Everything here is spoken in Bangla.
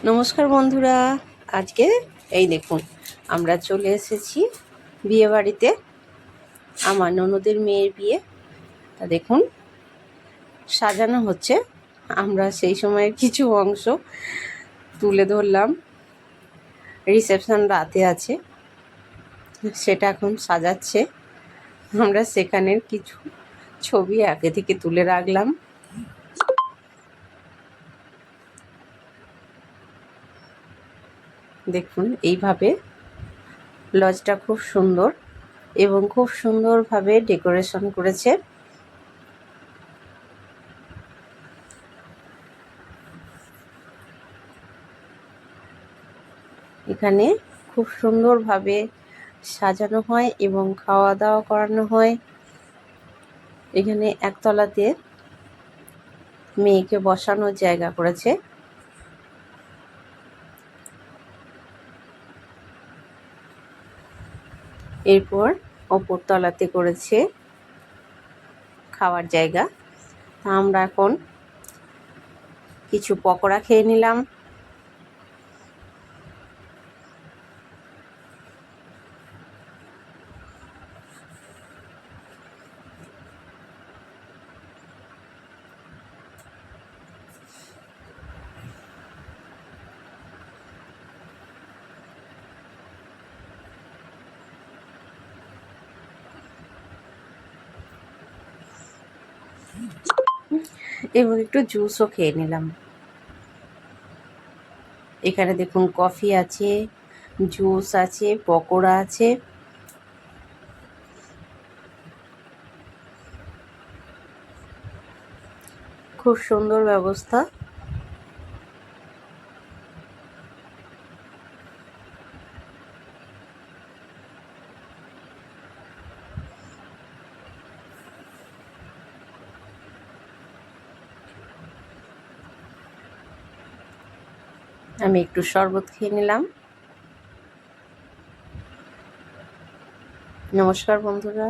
নমস্কার বন্ধুরা, আজকে এই দেখুন আমরা চলে এসেছি বিয়ে বাড়িতে। আমার ননদের মেয়ের বিয়ে। তা দেখুন সাজানো হচ্ছে, আমরা সেই সময়ের কিছু অংশ তুলে ধরলাম। রিসেপশন রাতে আছে, সেটা এখন সাজাচ্ছে। আমরা সেখানের কিছু ছবি আগে থেকে তুলে রাখলাম। দেখুন এইভাবে লজটা খুব সুন্দর এবং খুব সুন্দরভাবে ডেকোরেশন করেছে। এখানে খুব সুন্দরভাবে সাজানো হয় এবং খাওয়া দাওয়া করানো হয়। এখানে একতলাতে মেয়েকে বসানোর জায়গা করেছে। এরপর ওপর তলাতে করেছে খাওয়ার জায়গা। আমরা এখন কিছু পকোড়া খেয়ে নিলাম। এবং একটু জুসও খেয়ে নিলাম। এখানে দেখুন কফি আছে, জুস আছে, পকোড়া আছে। খুব সুন্দর ব্যবস্থা। আমি একটু শরবত খেয়ে নিলাম। নমস্কার বন্ধুরা।